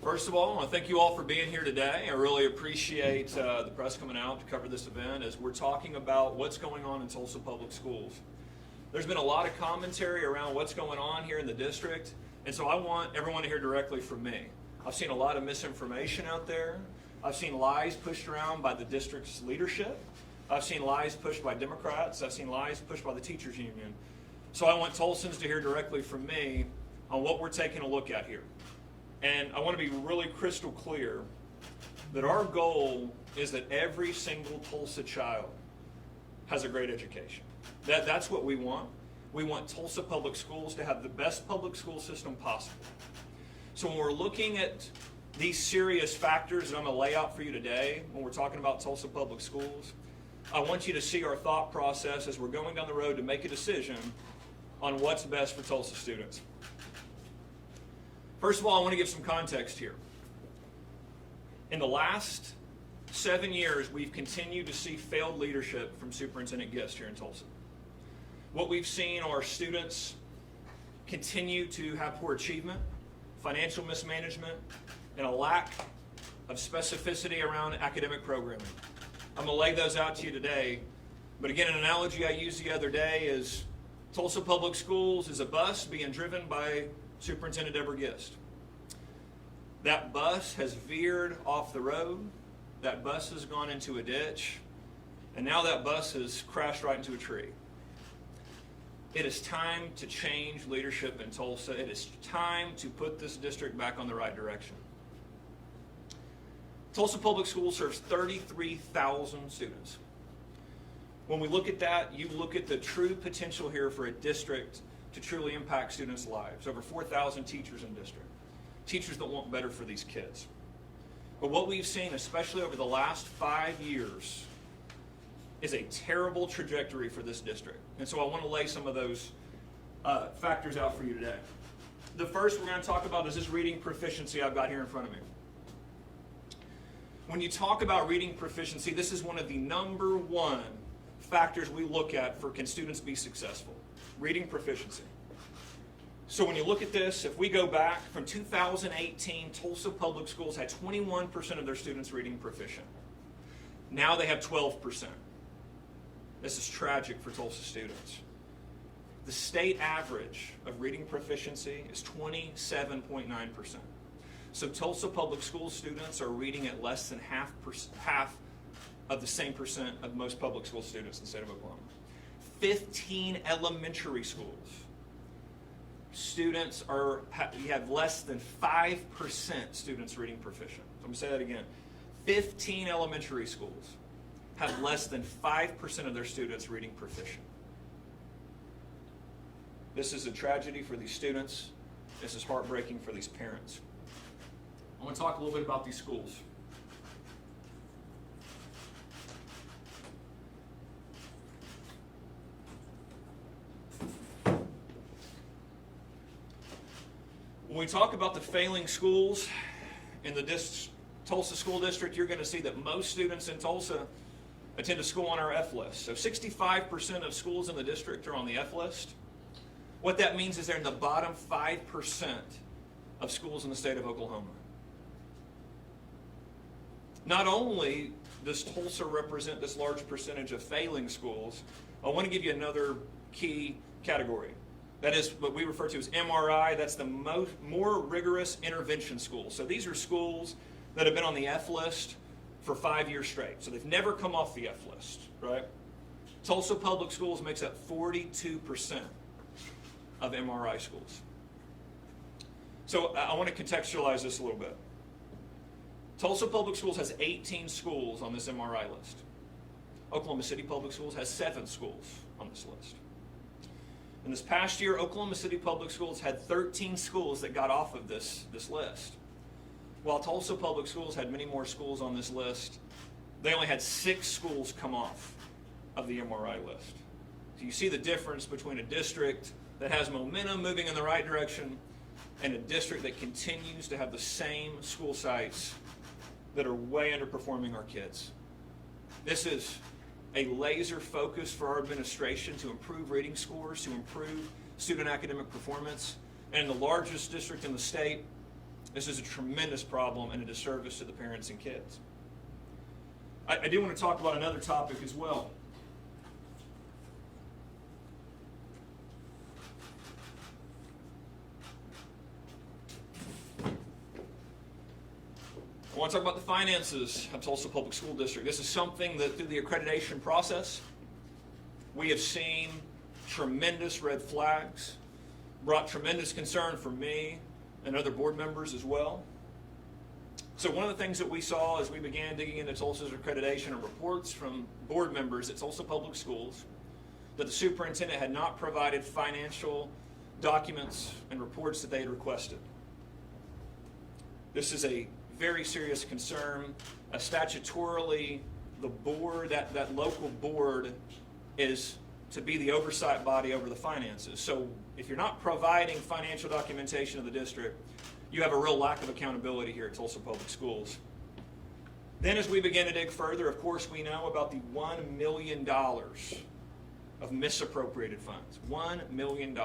First of all, I want to thank you all for being here today. I really appreciate the press coming out to cover this event as we're talking about what's going on in Tulsa Public Schools. There's been a lot of commentary around what's going on here in the district, and so I want everyone to hear directly from me. I've seen a lot of misinformation out there. I've seen lies pushed around by the district's leadership. I've seen lies pushed by Democrats. I've seen lies pushed by the teachers union. So I want Tulsans to hear directly from me on what we're taking a look at here. And I want to be really crystal clear that our goal is that every single Tulsa child has a great education. That's what we want. We want Tulsa Public Schools to have the best public school system possible. So when we're looking at these serious factors that I'm going to lay out for you today, when we're talking about Tulsa Public Schools, I want you to see our thought process as we're going down the road to make a decision on what's best for Tulsa students. First of all, I want to give some context here. In the last 7 years, we've continued to see failed leadership from Superintendent Gist here in Tulsa. What we've seen are students continue to have poor achievement, financial mismanagement, and a lack of specificity around academic programming. I'm going to lay those out to you today, but again, an analogy I used the other day is Tulsa Public Schools is a bus being driven by Superintendent Deborah Gist. That bus has veered off the road, that bus has gone into a ditch, and now that bus has crashed right into a tree. It is time to change leadership in Tulsa. It is time to put this district back on the right direction. Tulsa Public Schools serves 33,000 students. When we look at that, you look at the true potential here for a district to truly impact students' lives. Over 4,000 teachers in district. Teachers that want better for these kids. But what we've seen, especially over the last 5 years, is a terrible trajectory for this district. And so I want to lay some of those factors out for you today. The first we're going to talk about is this reading proficiency I've got here in front of me. When you talk about reading proficiency, this is one of the number one factors we look at for can students be successful. Reading proficiency. So when you look at this, if we go back from 2018, Tulsa Public Schools had 21% of their students reading proficient. Now they have 12%. This is tragic for Tulsa students. The state average of reading proficiency is 27.9%. So Tulsa Public School students are reading at less than half of the same percent of most public school students in the state of Oklahoma. 15 elementary schools. Students you have less than 5% students reading proficient. So I'm going to say that again. 15 elementary schools have less than 5% of their students reading proficient. This is a tragedy for these students. This is heartbreaking for these parents. I want to talk a little bit about these schools. When we talk about the failing schools in the Tulsa School District, you're going to see that most students in Tulsa attend a school on our F list. So 65% of schools in the district are on the F list. What that means is they're in the bottom 5% of schools in the state of Oklahoma. Not only does Tulsa represent this large percentage of failing schools, I want to give you another key category. That is what we refer to as MRI. That's the more rigorous intervention schools. So these are schools that have been on the F list for 5 years straight. So they've never come off the F list, right? Tulsa Public Schools makes up 42% of MRI schools. So I want to contextualize this a little bit. Tulsa Public Schools has 18 schools on this MRI list. Oklahoma City Public Schools has 7 schools on this list. In this past year, Oklahoma City Public Schools had 13 schools that got off of this list. While Tulsa Public Schools had many more schools on this list, they only had 6 schools come off of the MRI list. So you see the difference between a district that has momentum moving in the right direction and a district that continues to have the same school sites that are way underperforming our kids. This is a laser focus for our administration to improve reading scores, to improve student academic performance. And in the largest district in the state, This is a tremendous problem and a disservice to the parents and kids. I do want to talk about another topic as well. I want to talk about the finances of Tulsa Public School District. This is something that through the accreditation process, we have seen tremendous red flags, brought tremendous concern for me and other board members as well. So one of the things that we saw as we began digging into Tulsa's accreditation and reports from board members at Tulsa Public Schools, that the superintendent had not provided financial documents and reports that they had requested. This is a very serious concern. Statutorily, the board, that local board is to be the oversight body over the finances. So if you're not providing financial documentation of the district, you have a real lack of accountability here at Tulsa Public Schools. Then as we begin to dig further, of course, we know about the $1 million of misappropriated funds. $1 million.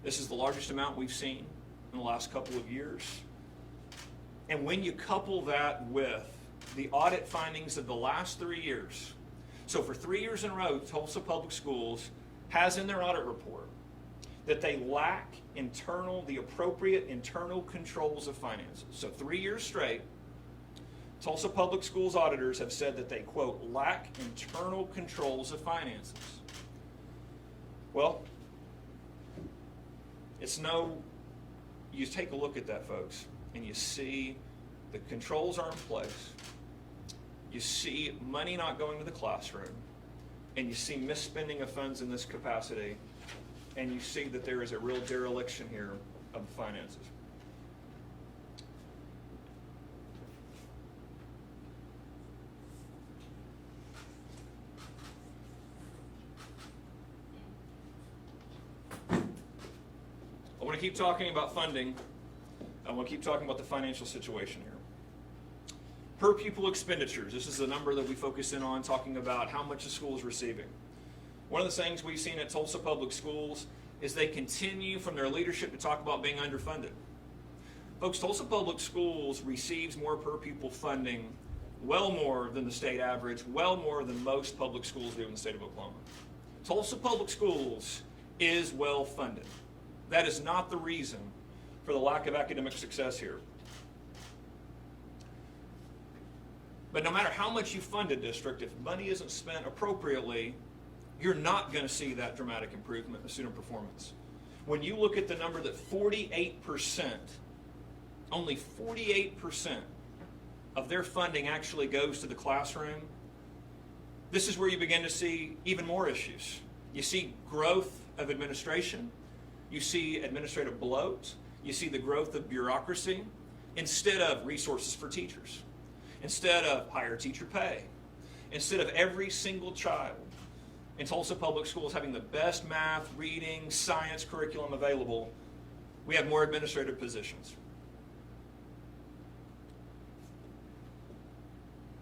This is the largest amount we've seen in the last couple of years. And when you couple that with the audit findings of the last 3 years, so for 3 years in a row, Tulsa Public Schools has in their audit report that they lack the appropriate internal controls of finances. So 3 years straight, Tulsa Public Schools auditors have said that they, quote, lack internal controls of finances. Well, you take a look at that, folks, and you see the controls are in place. You see money not going to the classroom, and you see misspending of funds in this capacity, and you see that there is a real dereliction here of the finances. I want to keep talking about funding. I want to keep talking about the financial situation here. Per pupil expenditures, this is the number that we focus in on, talking about how much the school is receiving. One of the things we've seen at Tulsa Public Schools is they continue from their leadership to talk about being underfunded. Folks, Tulsa Public Schools receives more per pupil funding, well more than the state average, well more than most public schools do in the state of Oklahoma. Tulsa Public Schools is well funded. That is not the reason for the lack of academic success here. But no matter how much you fund a district, if money isn't spent appropriately, you're not going to see that dramatic improvement in student performance. When you look at the number that 48%, only 48% of their funding actually goes to the classroom, this is where you begin to see even more issues. You see growth of administration, you see administrative bloat, you see the growth of bureaucracy instead of resources for teachers, instead of higher teacher pay, instead of every single child in Tulsa Public Schools having the best math, reading, science curriculum available, we have more administrative positions.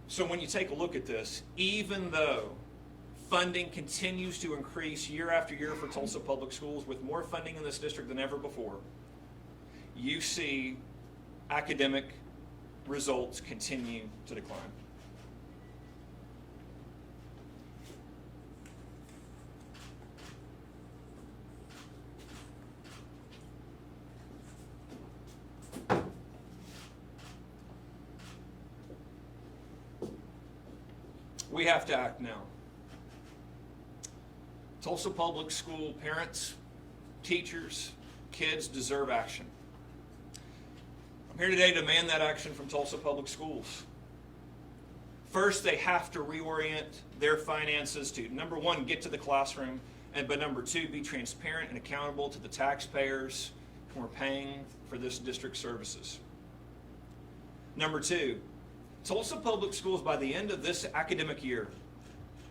So when you take a look at this, even though funding continues to increase year after year for Tulsa Public Schools with more funding in this district than ever before, you see academic results continue to decline. We have to act now. Tulsa Public School parents, teachers, kids deserve action. I'm here today to demand that action from Tulsa Public Schools. First, they have to reorient their finances to, number one, get to the classroom, but number two, be transparent and accountable to the taxpayers who are paying for this district services. Number two, Tulsa Public Schools by the end of this academic year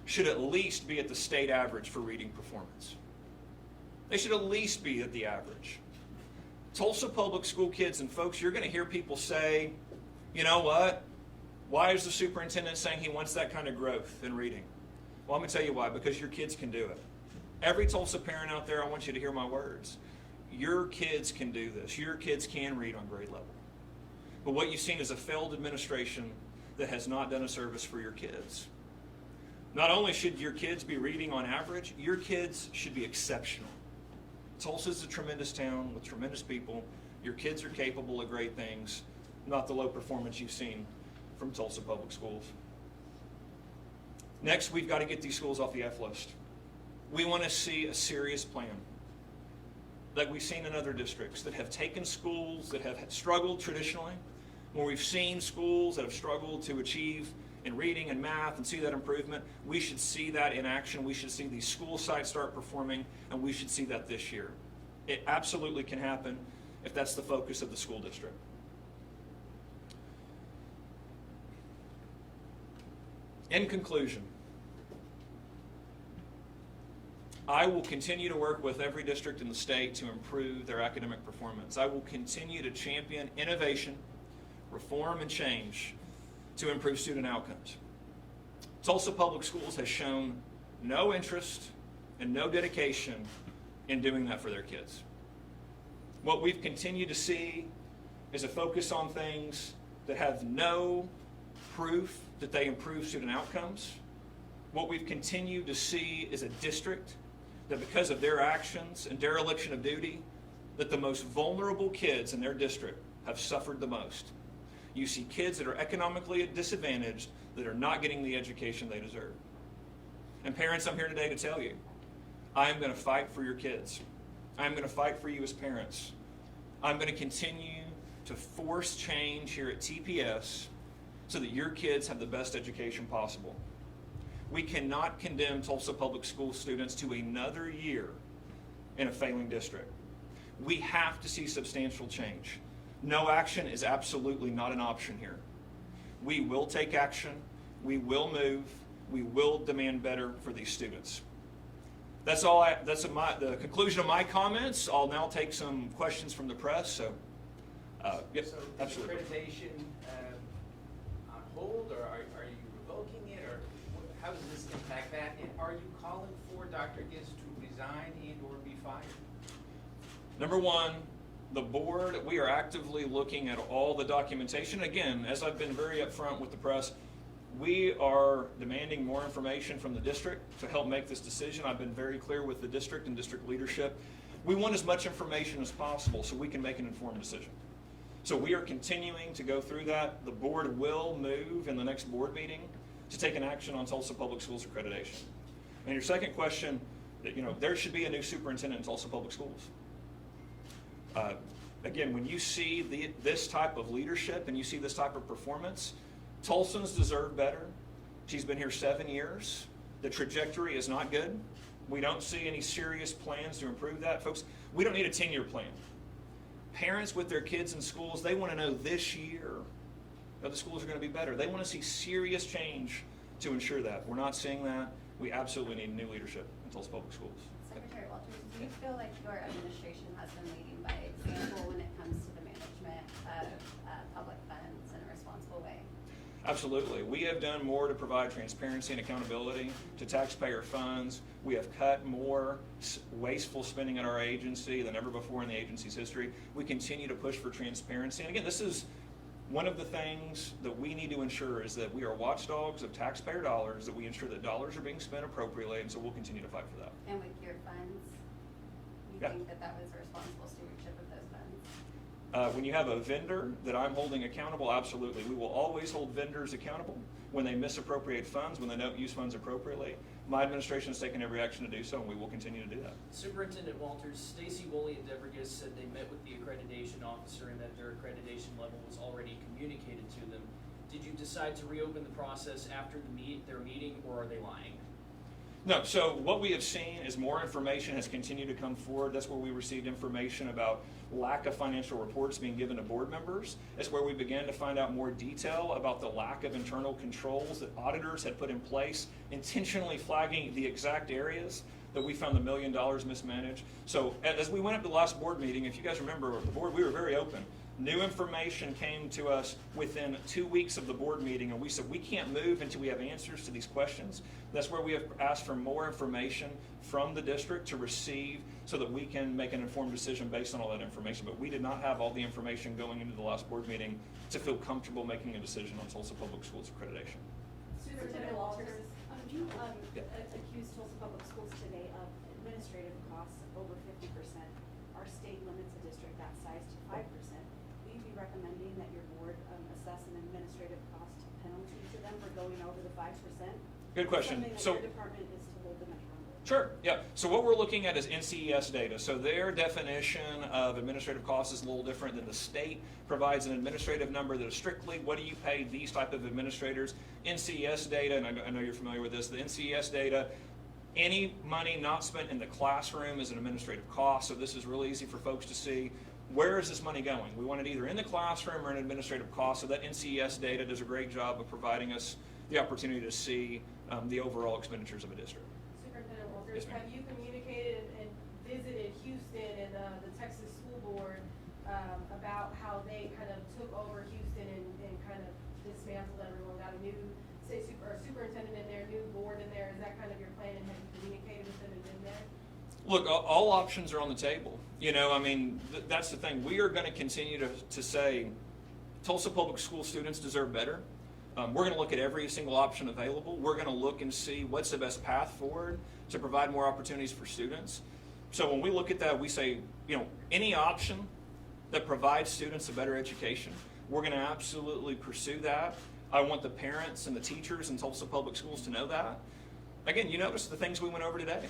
should at least be at the state average for reading performance. They should at least be at the average. Tulsa Public School kids, and folks, you're going to hear people say, you know what? Why is the superintendent saying he wants that kind of growth in reading? Well, I'm going to tell you why, because your kids can do it. Every Tulsa parent out there, I want you to hear my words. your kids can do this. Your kids can read on grade level. But what you've seen is a failed administration that has not done a service for your kids. Not only should your kids be reading on average, your kids should be exceptional. Tulsa's a tremendous town with tremendous people. Your kids are capable of great things, not the low performance you've seen from Tulsa Public Schools. Next, we've got to get these schools off the F list. We want to see a serious plan, like we've seen in other districts that have taken schools that have struggled traditionally, where we've seen schools that have struggled to achieve in reading and math and see that improvement. We should see that in action. We should see these school sites start performing, and we should see that this year. It absolutely can happen if that's the focus of the school district. In conclusion, I will continue to work with every district in the state to improve their academic performance. I will continue to champion innovation, reform, and change to improve student outcomes. Tulsa Public Schools has shown no interest and no dedication in doing that for their kids. What we've continued to see is a focus on things that have no proof that they improve student outcomes. What we've continued to see is a district that, because of their actions and dereliction of duty, that the most vulnerable kids in their district have suffered the most. You see kids that are economically disadvantaged that are not getting the education they deserve. And parents, I'm here today to tell you, I am going to fight for your kids. I'm going to fight for you as parents. I'm going to continue to force change here at TPS so that your kids have the best education possible. We cannot condemn Tulsa Public School students to another year in a failing district. We have to see substantial change. No action is absolutely not an option here. We will take action. We will move. We will demand better for these students. That's all. That's the conclusion of my comments. I'll now take some questions from the press. So, yep, so absolutely. Is accreditation on hold, or are you revoking it, or how does this impact that? And are you calling for Dr. Giss to resign and/or be fired? Number one, the board, we are actively looking at all the documentation. Again, as I've been very upfront with the press, we are demanding more information from the district to help make this decision. I've been very clear with the district and district leadership. We want as much information as possible so we can make an informed decision. So we are continuing to go through that. The board will move in the next board meeting to take an action on Tulsa Public Schools accreditation. And your second question, there should be a new superintendent in Tulsa Public Schools. Again, when you see this type of leadership and you see this type of performance, Tulsans deserve better. She's been here 7 years. The trajectory is not good. We don't see any serious plans to improve that. Folks, we don't need a 10-year plan. Parents with their kids in schools, they want to know this year that the schools are going to be better. They want to see serious change to ensure that. We're not seeing that. We absolutely need new leadership in Tulsa Public Schools. Secretary Walters, do you feel like your administration has been leading by example when it comes to the management of public funds in a responsible way? Absolutely. We have done more to provide transparency and accountability to taxpayer funds. We have cut more wasteful spending at our agency than ever before in the agency's history. We continue to push for transparency. And again, this is one of the things that we need to ensure is that we are watchdogs of taxpayer dollars, that we ensure that dollars are being spent appropriately, and so we'll continue to fight for that. And with your funds, you Yeah. think that was a responsible stewardship of those funds? When you have a vendor that I'm holding accountable, absolutely. We will always hold vendors accountable when they misappropriate funds, when they don't use funds appropriately. My administration has taken every action to do so, and we will continue to do that. Superintendent Walters, Stacy Woolley and Deborah Giss said they met with the accreditation officer and that their accreditation level was already communicated to them. Did you decide to reopen the process after their meeting, or are they lying? No, so what we have seen is more information has continued to come forward. That's where we received information about lack of financial reports being given to board members. That's where we began to find out more detail about the lack of internal controls that auditors had put in place, intentionally flagging the exact areas that we found the $1 million mismanaged. So as we went up to the last board meeting, if you guys remember, the board, we were very open. New information came to us within 2 weeks of the board meeting, and we said we can't move until we have answers to these questions. That's where we have asked for more information from the district to receive so that we can make an informed decision based on all that information. But we did not have all the information going into the last board meeting to feel comfortable making a decision on Tulsa Public Schools accreditation. Superintendent Walters, you Yeah. accused Tulsa Public Schools today of administrative costs over 50%. Our state limits a district that size to 5%. Will you be recommending that your board assess an administrative cost penalty to them for going over the 5%? Good question. Something that So- your department is to hold them accountable. Sure, yeah. So what we're looking at is NCES data. So their definition of administrative costs is a little different than the state provides an administrative number that is strictly what do you pay these type of administrators. NCES data, and I know you're familiar with this, the NCES data, any money not spent in the classroom is an administrative cost. So this is really easy for folks to see. Where is this money going? We want it either in the classroom or an administrative cost. So that NCES data does a great job of providing us the opportunity to see the overall expenditures of a district. Superintendent Walters, Yes, ma'am. have you communicated and visited Houston and the Texas School Board about how they kind of took over Houston and kind of dismantled everyone, got a new, say, superintendent in there, new board in there? Is that kind of your plan, and have you communicated with them and been there? Look, all options are on the table. You know, I mean, that's the thing. We are going to continue to say Tulsa Public School students deserve better. We're going to look at every single option available. We're going to look and see what's the best path forward to provide more opportunities for students. So when we look at that, we say, you know, any option that provides students a better education, we're going to absolutely pursue that. I want the parents and the teachers in Tulsa Public Schools to know that. Again, you notice the things we went over today.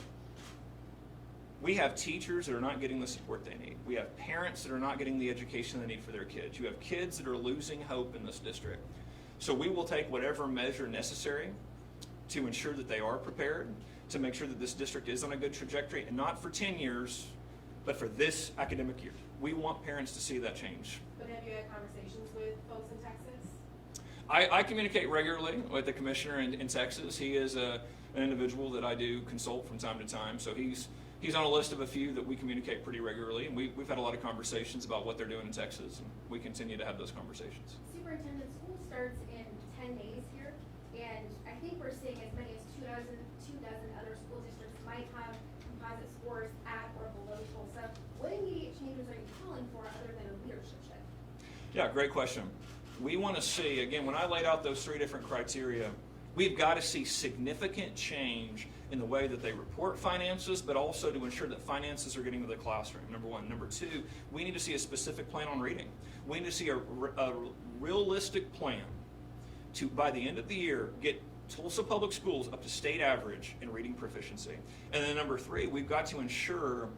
We have teachers that are not getting the support they need. We have parents that are not getting the education they need for their kids. You have kids that are losing hope in this district. So we will take whatever measure necessary to ensure that they are prepared, to make sure that this district is on a good trajectory, and not for 10 years, but for this academic year. We want parents to see that change. But have you had conversations with folks in Texas? I communicate regularly with the commissioner in Texas. He is an individual that I do consult from time to time. So he's on a list of a few that we communicate pretty regularly. And we've had a lot of conversations about what they're doing in Texas, and we continue to have those conversations. Superintendent, school starts in 10 days here, and I think we're seeing as many as 2 dozen other school districts might have composite scores at or below Tulsa. What immediate changes are you calling for other than a leadership shift? Yeah, great question. We want to see, again, when I laid out those 3 different criteria, we've got to see significant change in the way that they report finances, but also to ensure that finances are getting to the classroom, number one. Number two, we need to see a specific plan on reading. We need to see a realistic plan to, by the end of the year, get Tulsa Public Schools up to state average in reading proficiency. And then number 3, we've got to ensure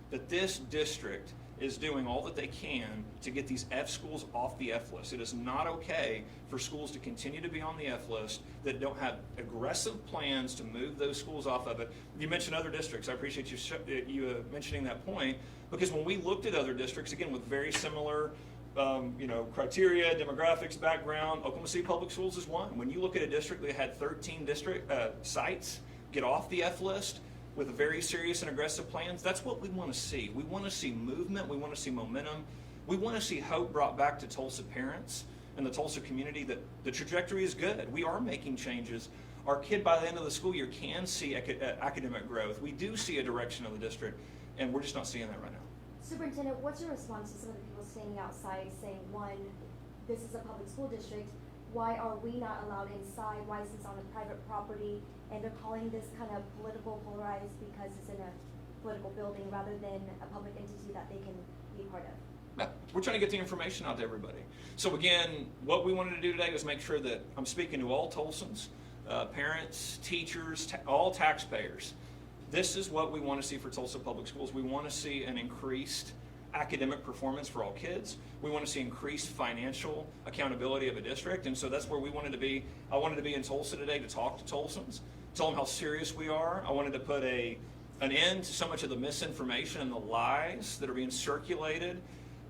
that this district is doing all that they can to get these F schools off the F list. It is not okay for schools to continue to be on the F list that don't have aggressive plans to move those schools off of it. You mentioned other districts. I appreciate you mentioning that point, because when we looked at other districts, again, with very similar criteria, demographics, background, Oklahoma City Public Schools is one. When you look at a district that had 13 sites get off the F list with very serious and aggressive plans, that's what we want to see. We want to see movement. We want to see momentum. We want to see hope brought back to Tulsa parents and the Tulsa community that the trajectory is good. We are making changes. Our kid by the end of the school year can see academic growth. We do see a direction of the district, and we're just not seeing that right now. Superintendent, what's your response to some of the people standing outside saying, one, this is a public school district, why are we not allowed inside, why is this on a private property, and they're calling this kind of political polarized because it's in a political building rather than a public entity that they can be part of? Yeah, we're trying to get the information out to everybody. So again, what we wanted to do today was make sure that I'm speaking to all Tulsans, parents, teachers, all taxpayers. This is what we want to see for Tulsa Public Schools. We want to see an increased academic performance for all kids. We want to see increased financial accountability of a district, and so that's where we wanted to be. I wanted to be in Tulsa today to talk to Tulsans, tell them how serious we are. I wanted to put an end to so much of the misinformation and the lies that are being circulated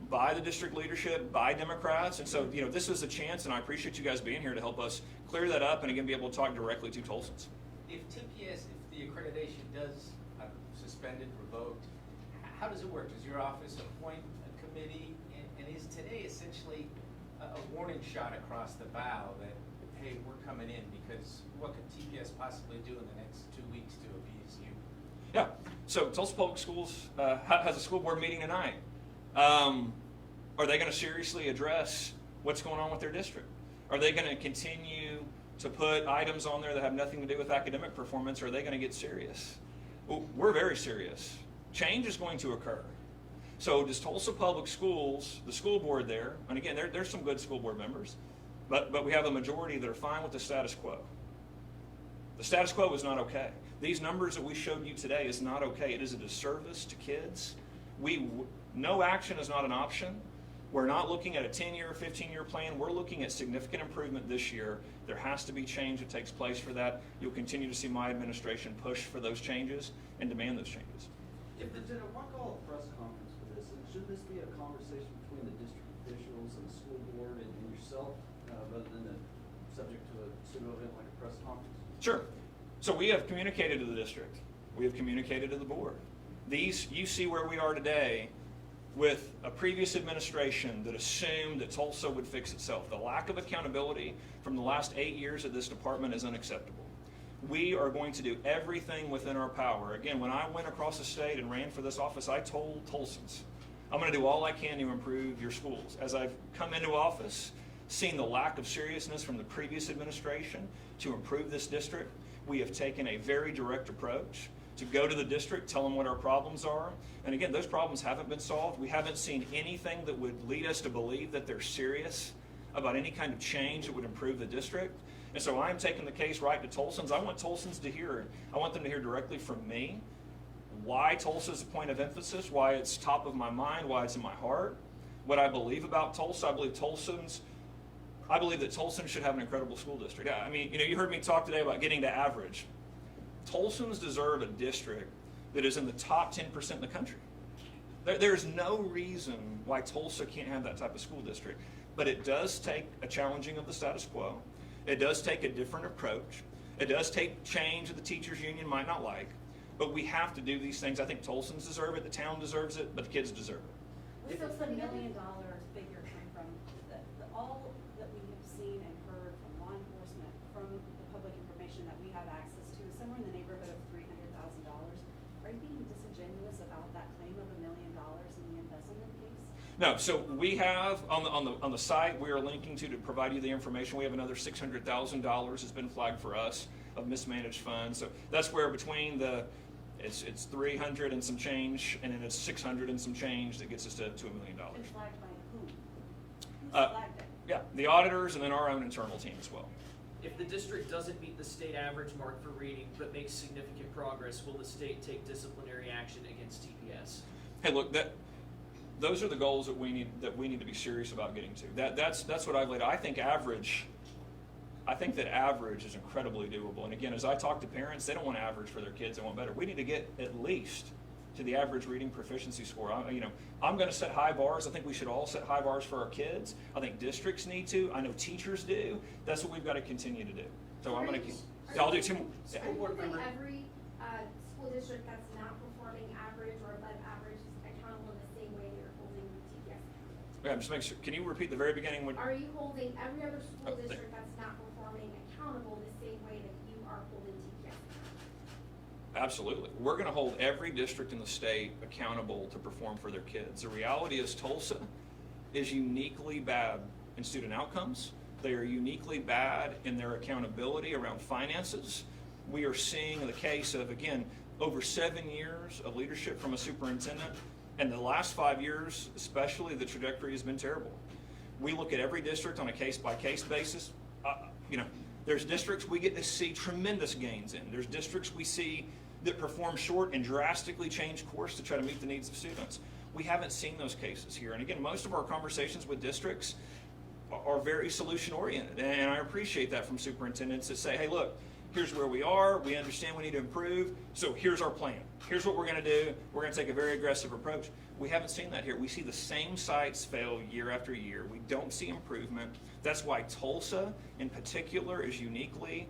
by the district leadership, by Democrats, and so this is a chance, and I appreciate you guys being here to help us clear that up and again be able to talk directly to Tulsans. If TPS, if the accreditation does suspended, revoked, how does it work? Does your office appoint a committee, and is today essentially a warning shot across the bow that, hey, we're coming in, because what could TPS possibly do in the next 2 weeks to appease you? Yeah, so Tulsa Public Schools has a school board meeting tonight. Are they going to seriously address what's going on with their district? Are they going to continue to put items on there that have nothing to do with academic performance, or are they going to get serious? Well, we're very serious. Change is going to occur. So does Tulsa Public Schools, the school board there, and again, there's some good school board members, but we have a majority that are fine with the status quo. The status quo is not okay. These numbers that we showed you today is not okay. It is a disservice to kids. No action is not an option. We're not looking at a 10-year, 15-year plan. We're looking at significant improvement this year. There has to be change that takes place for that. You'll continue to see my administration push for those changes and demand those changes. Why call a press conference for this? And should this be a conversation between the district officials and the school board and yourself, rather than subject to a pseudo event like a press conference? Sure. So we have communicated to the district. We have communicated to the board. You see where we are today with a previous administration that assumed that Tulsa would fix itself. The lack of accountability from the last 8 years of this department is unacceptable. We are going to do everything within our power. Again, when I went across the state and ran for this office, I told Tulsans, I'm going to do all I can to improve your schools. As I've come into office, seen the lack of seriousness from the previous administration to improve this district, we have taken a very direct approach to go to the district, tell them what our problems are. And again, those problems haven't been solved. We haven't seen anything that would lead us to believe that they're serious about any kind of change that would improve the district. And so I'm taking the case right to Tulsans. I want Tulsans to hear, I want them to hear directly from me why Tulsa is a point of emphasis, why it's top of my mind, why it's in my heart, what I believe about Tulsa. I believe that Tulsans should have an incredible school district. I mean, you heard me talk today about getting to average. Tulsans deserve a district that is in the top 10% in the country. There's no reason why Tulsa can't have that type of school district. But it does take a challenging of the status quo. It does take a different approach. It does take change that the teachers union might not like. But we have to do these things. I think Tulsans deserve it, the town deserves it, but the kids deserve it. Where does the $1 million figure come from? All that we have seen and heard from law enforcement, from the public information that we have access to, is somewhere in the neighborhood of $300,000. Are you being disingenuous about that claim of $1 million in the embezzlement case? No, so we have on the site we are linking to provide you the information. We have another $600,000 has been flagged for us of mismanaged funds. So that's where between it's 300 and some change, and then it's 600 and some change that gets us to $1 million. And flagged by whom? Who's flagged it? Yeah, the auditors and then our own internal team as well. If the district doesn't meet the state average mark for reading but makes significant progress, will the state take disciplinary action against TPS? Hey, look, those are the goals that we need to be serious about getting to. That's what I've laid out. I think that average is incredibly doable. And again, as I talk to parents, they don't want average for their kids, they want better. We need to get at least to the average reading proficiency score. I'm going to set high bars. I think we should all set high bars for our kids. I think districts need to. I know teachers do. That's what we've got to continue to do. So I'm going to keep. I'll do two more. Yeah. Are you holding every school district that's not performing average or above average accountable in the same way that you're holding TPS? Yeah, just make sure. Can you repeat the very beginning? Are you holding every other school Oh, district that's not performing accountable the same way that you are holding TPS? Absolutely. We're going to hold every district in the state accountable to perform for their kids. The reality is Tulsa is uniquely bad in student outcomes. They are uniquely bad in their accountability around finances. We are seeing the case of, again, over 7 years of leadership from a superintendent, and the last 5 years, especially, the trajectory has been terrible. We look at every district on a case-by-case basis. There's districts we get to see tremendous gains in. There's districts we see that perform short and drastically change course to try to meet the needs of students. We haven't seen those cases here. And again, most of our conversations with districts are very solution-oriented, and I appreciate that from superintendents that say, hey, look, here's where we are, we understand we need to improve, so here's our plan. Here's what we're going to do. We're going to take a very aggressive approach. We haven't seen that here. We see the same sites fail year after year. We don't see improvement. That's why Tulsa, in particular, is uniquely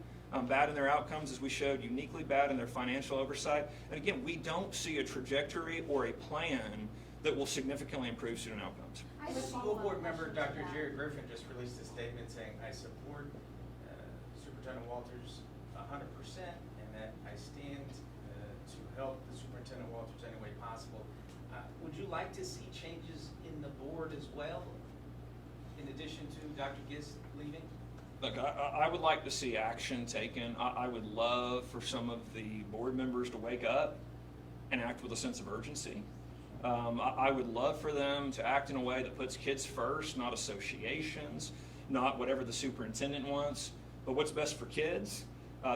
bad in their outcomes, as we showed, uniquely bad in their financial oversight. And again, we don't see a trajectory or a plan that will significantly improve student outcomes. I I have a School follow-up board member, question to Dr. that. Jerry Griffin just released a statement saying, I support Superintendent Walters 100% and that I stand to help the Superintendent Walters any way possible. Would you like to see changes in the board as well, in addition to Dr. Gist leaving? Look, I would like to see action taken. I would love for some of the board members to wake up and act with a sense of urgency. I would love for them to act in a way that puts kids first, not associations, not whatever the superintendent wants, but what's best for kids.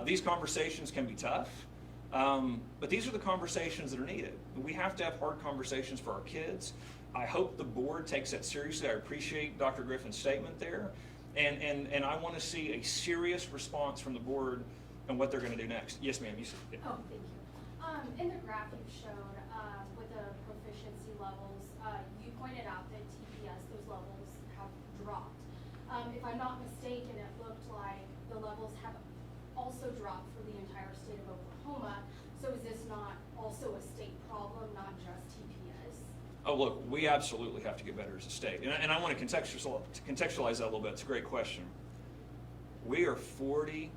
These conversations can be tough, but these are the conversations that are needed. We have to have hard conversations for our kids. I hope the board takes that seriously. I appreciate Dr. Griffin's statement there. And I want to see a serious response from the board and what they're going to do next. Yes, ma'am, you said. Yeah. Oh, thank you. In the graph you've shown with the proficiency levels, you pointed out that TPS, those levels have dropped. If I'm not mistaken, it looked like the levels have also dropped for the entire state of Oklahoma. So is this not also a state problem, not just TPS? Oh, look, we absolutely have to get better as a state. And I want to contextualize that a little bit. It's a great question. We are 48th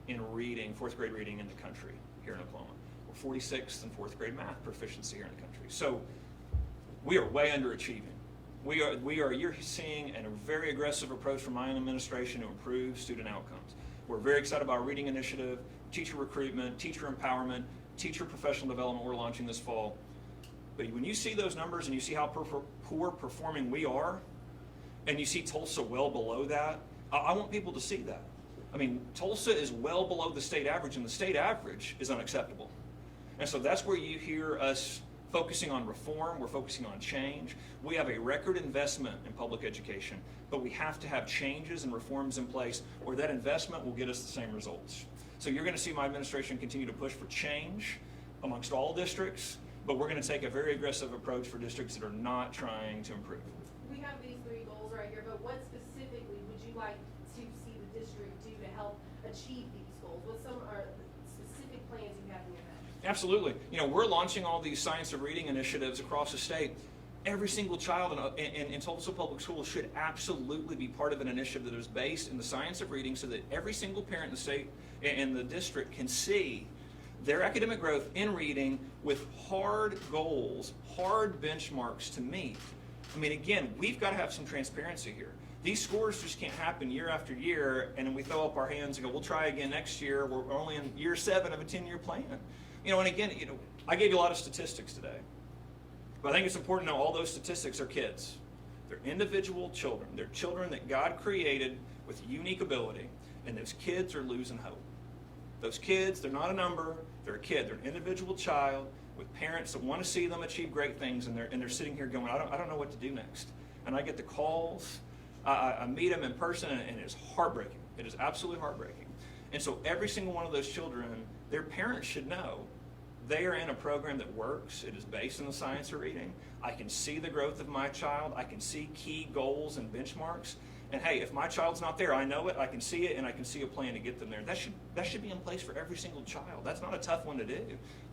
in reading, fourth grade reading in the country here in Oklahoma. We're 46th in fourth grade math proficiency here in the country. So we are way underachieving. You're seeing a very aggressive approach from my own administration to improve student outcomes. We're very excited about our reading initiative, teacher recruitment, teacher empowerment, teacher professional development we're launching this fall. But when you see those numbers and you see how poor performing we are, and you see Tulsa well below that, I want people to see that. I mean, Tulsa is well below the state average, and the state average is unacceptable. And so that's where you hear us focusing on reform, we're focusing on change. We have a record investment in public education, but we have to have changes and reforms in place or that investment will get us the same results. So you're going to see my administration continue to push for change amongst all districts, but we're going to take a very aggressive approach for districts that are not trying to improve. We have these 3 goals right here, but what specifically would you like to see the district do to help achieve these goals? What some are the specific plans you have in your head? Absolutely. You know, we're launching all these science of reading initiatives across the state. Every single child in Tulsa Public Schools should absolutely be part of an initiative that is based in the science of reading so that every single parent in the state and the district can see their academic growth in reading with hard goals, hard benchmarks to meet. I mean, again, we've got to have some transparency here. These scores just can't happen year after year, and then we throw up our hands and go, we'll try again next year. We're only in year 7 of a 10-year plan. You know, and again, you know, I gave you a lot of statistics today, but I think it's important to know all those statistics are kids. They're individual children. They're children that God created with unique ability, and those kids are losing hope. Those kids, they're not a number, they're a kid. They're an individual child with parents that want to see them achieve great things, and they're sitting here going, I don't know what to do next. And I get the calls, I meet them in person, and it's heartbreaking. It is absolutely heartbreaking. And so every single one of those children, their parents should know they are in a program that works. It is based on the science of reading. I can see the growth of my child. I can see key goals and benchmarks. And hey, if my child's not there, I know it, I can see it, and I can see a plan to get them there. That should be in place for every single child. That's not a tough one to do.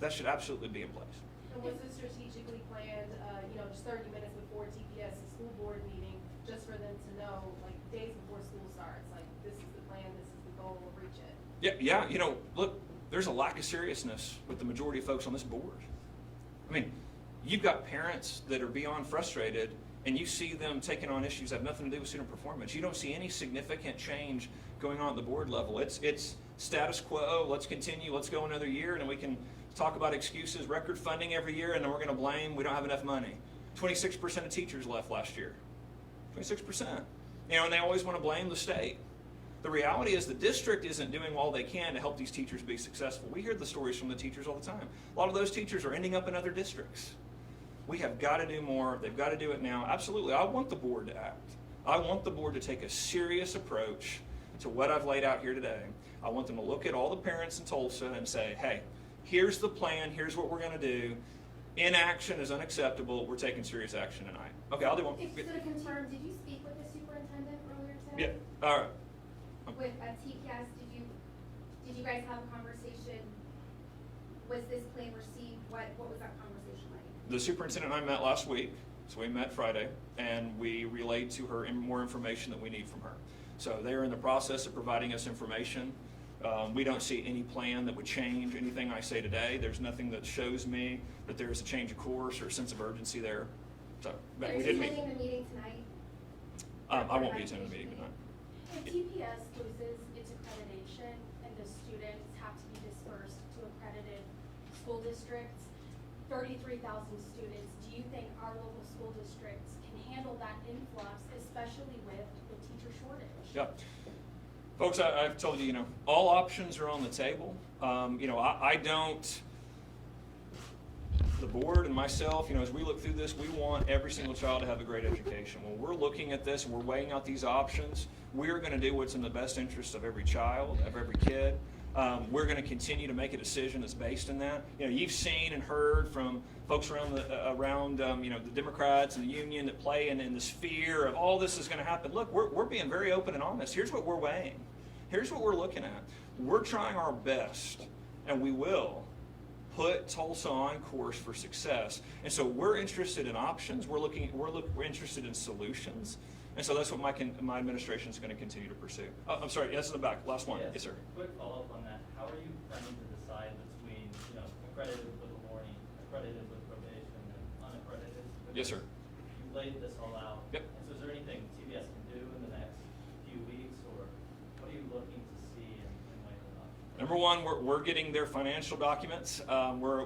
That should absolutely be in place. And was this strategically planned, just 30 minutes before TPS, the school board meeting, just for them to know, like, days before school starts, like, this is the plan, this is the goal, we'll reach it? Yeah, you know, look, there's a lack of seriousness with the majority of folks on this board. I mean, you've got parents that are beyond frustrated, and you see them taking on issues that have nothing to do with student performance. You don't see any significant change going on at the board level. It's status quo, let's continue, let's go another year, and then we can talk about excuses, record funding every year, and then we're going to blame we don't have enough money. 26% of teachers left last year. 26%. You know, and they always want to blame the state. The reality is the district isn't doing all they can to help these teachers be successful. We hear the stories from the teachers all the time. A lot of those teachers are ending up in other districts. We have got to do more. They've got to do it now. Absolutely. I want the board to act. I want the board to take a serious approach to what I've laid out here today. I want them to look at all the parents in Tulsa and say, hey, here's the plan. Here's what we're going to do. Inaction is unacceptable. We're taking serious action tonight. Okay, I'll do one. Just to confirm, did you speak with the superintendent earlier today? Yeah. All right. With TPS, did you guys have a conversation? Was this plan received? What was that conversation like? The superintendent and I met last week. So we met Friday, and we relayed to her more information that we need from her. So they're in the process of providing us information. We don't see any plan that would change anything I say today. There's nothing that shows me that there's a change of course or a sense of urgency there. So, but we Are did you meet. attending the meeting tonight? I won't be attending the meeting tonight. If TPS loses its accreditation and the students have to be dispersed to accredited school districts, 33,000 students, do you think our local school districts can handle that influx, especially with the teacher shortage? Yeah. Folks, I've told you, all options are on the table. I don't, the board and myself, as we look through this, we want every single child to have a great education. When we're looking at this and we're weighing out these options, we're going to do what's in the best interest of every child, of every kid. We're going to continue to make a decision that's based in that. You've seen and heard from folks around the Democrats and the union that play in this fear of all this is going to happen. Look, we're being very open and honest. Here's what we're weighing. Here's what we're looking at. We're trying our best, and we will put Tulsa on course for success. And so we're interested in options. We're interested in solutions. And so that's what my administration is going to continue to pursue. I'm sorry, yes, in the back, last one. Yes, sir. Quick follow-up on that. How are you planning to decide between, accredited with learning, accredited with probation, and unaccredited? Yes, sir. You laid this all out. Yep. And so is there anything TBS can do in the next few weeks, or what are you looking to see in light of that? Number one, we're getting their financial documents.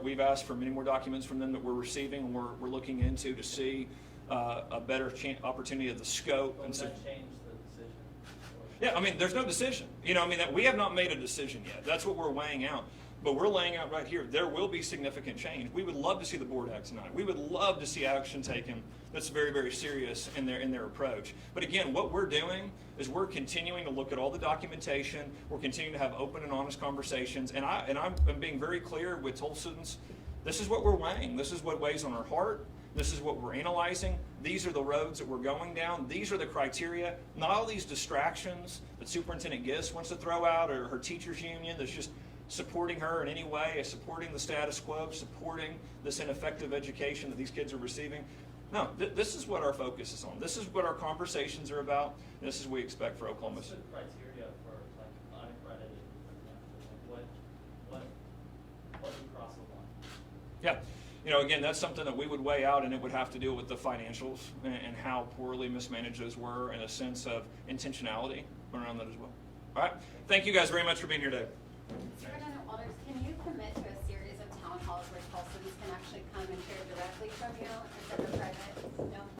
We've asked for many more documents from them that we're receiving, and we're looking into to see a better opportunity of the scope. Will And so, that change the decision? yeah, there's no decision. That we have not made a decision yet. That's what we're weighing out. But we're laying out right here, there will be significant change. We would love to see the board act tonight. We would love to see action taken that's very, very serious in their approach. But again, what we're doing is we're continuing to look at all the documentation. We're continuing to have open and honest conversations. And I'm being very clear with Tulsans. This is what we're weighing. This is what weighs on our heart. This is what we're analyzing. These are the roads that we're going down. These are the criteria. Not all these distractions that Superintendent Giss wants to throw out, or her teachers union that's just supporting her in any way, supporting the status quo, supporting this ineffective education that these kids are receiving. No, this is what our focus is on. This is what our conversations are about. And this is what we expect for Oklahoma. What's the criteria for unaccredited, for example? What do you cross the line? Yeah. Again, that's something that we would weigh out, and it would have to do with the financials and how poorly mismanaged those were, and a sense of intentionality around that as well. All right. Thank you guys very much for being here today. Superintendent Walters, can you commit to a series of town halls where Tulsans can actually come and hear directly from you instead of private? No?